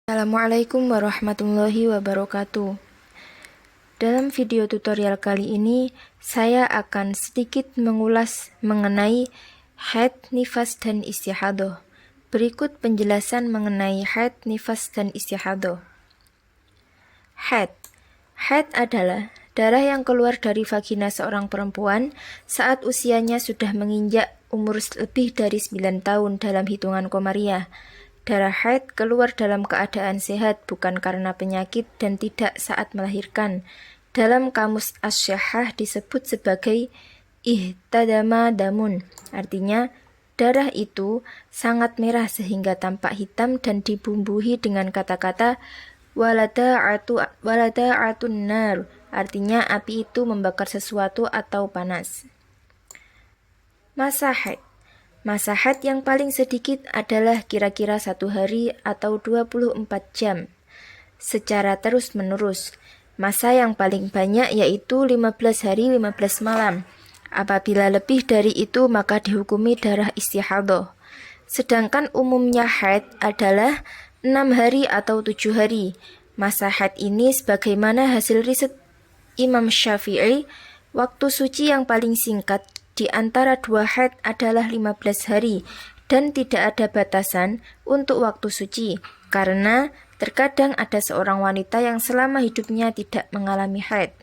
Assalamualaikum warahmatullahi wabarakatuh. Dalam video tutorial kali ini, saya akan sedikit mengulas mengenai haid, nifas, dan istihadah. Berikut penjelasan mengenai haid, nifas, dan istihadah. Haid. Haid adalah darah yang keluar dari vagina seorang perempuan saat usianya sudah menginjak umur lebih dari 9 tahun dalam hitungan komariah. Darah haid keluar dalam keadaan sehat, bukan karena penyakit dan tidak saat melahirkan. Dalam kamus Asy-Syihah disebut sebagai ihtadama damun, artinya darah itu sangat merah sehingga tampak hitam dan dibumbuhi dengan kata-kata walada'atun nar, artinya api itu membakar sesuatu atau panas. Masa haid. Masa haid yang paling sedikit adalah kira-kira 1 hari atau 24 jam secara terus-menerus. Masa yang paling banyak yaitu 15 hari 15 malam. Apabila lebih dari itu maka dihukumi darah istihadah. Sedangkan umumnya haid adalah 6 hari atau 7 hari. Masa haid ini sebagaimana hasil riset Imam Syafi'i, waktu suci yang paling singkat di antara 2 haid adalah 15 hari dan tidak ada batasan untuk waktu suci karena terkadang ada seorang wanita yang selama hidupnya tidak mengalami haid.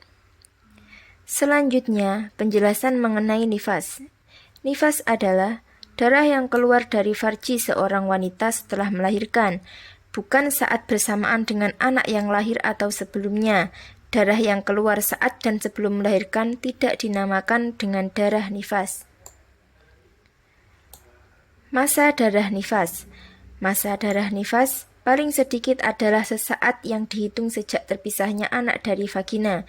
Selanjutnya, penjelasan mengenai nifas. Nifas adalah darah yang keluar dari farji seorang wanita setelah melahirkan, bukan saat bersamaan dengan anak yang lahir atau sebelumnya. Darah yang keluar saat dan sebelum melahirkan tidak dinamakan dengan darah nifas. Masa darah nifas. Masa darah nifas paling sedikit adalah sesaat yang dihitung sejak terpisahnya anak dari vagina.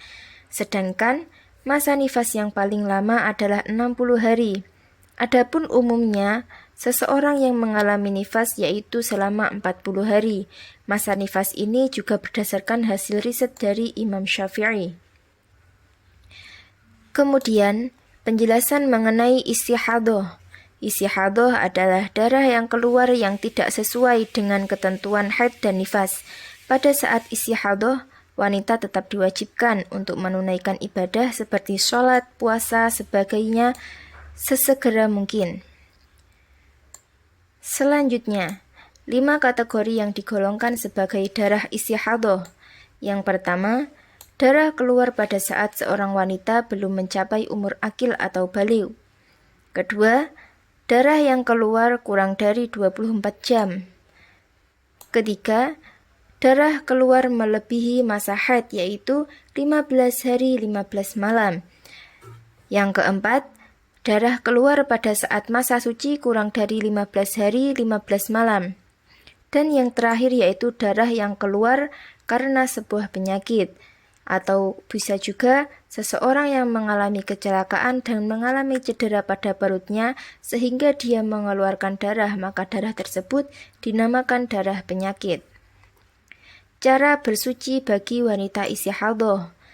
Sedangkan masa nifas yang paling lama adalah 60 hari. Adapun umumnya, seseorang yang mengalami nifas yaitu selama 40 hari. Masa nifas ini juga berdasarkan hasil riset dari Imam Syafi'i. Kemudian, penjelasan mengenai istihadah. Istihadah adalah darah yang keluar yang tidak sesuai dengan ketentuan haid dan nifas. Pada saat istihadah, wanita tetap diwajibkan untuk menunaikan ibadah seperti sholat, puasa, sebagainya sesegera mungkin. Selanjutnya, 5 kategori yang digolongkan sebagai darah istihadah. Yang pertama, darah keluar pada saat seorang wanita belum mencapai umur akil atau baligh. Kedua, darah yang keluar kurang dari 24 jam. Ketiga, darah keluar melebihi masa haid yaitu 15 hari 15 malam. Yang keempat, darah keluar pada saat masa suci kurang dari 15 hari 15 malam. Dan yang terakhir yaitu darah yang keluar karena sebuah penyakit. Atau bisa juga seseorang yang mengalami kecelakaan dan mengalami cedera pada perutnya sehingga dia mengeluarkan darah, maka darah tersebut dinamakan darah penyakit. Cara bersuci bagi wanita istihadah.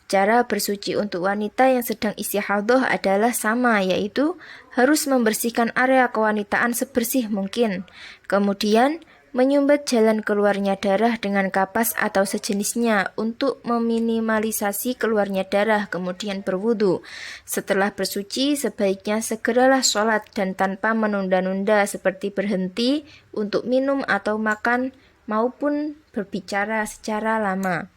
Cara bersuci untuk wanita yang sedang istihadah adalah sama, yaitu harus membersihkan area kewanitaan sebersih mungkin. Kemudian, menyumbat jalan keluarnya darah dengan kapas atau sejenisnya untuk meminimalisasi keluarnya darah, kemudian berwudu. Setelah bersuci, sebaiknya segeralah sholat dan tanpa menunda-nunda seperti berhenti untuk minum atau makan maupun berbicara secara lama.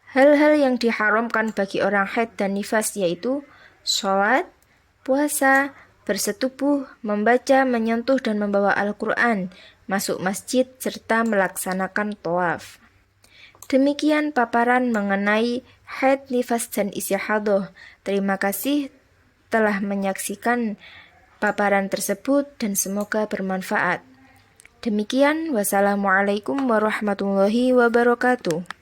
Hal-hal yang diharamkan bagi orang haid dan nifas yaitu sholat, puasa, bersetubuh, membaca, menyentuh dan membawa Al-Quran, masuk masjid, serta melaksanakan tawaf. Demikian paparan mengenai haid, nifas, dan istihadah. Terima kasih telah menyaksikan paparan tersebut dan semoga bermanfaat. Demikian, wassalamualaikum warahmatullahi wabarakatuh.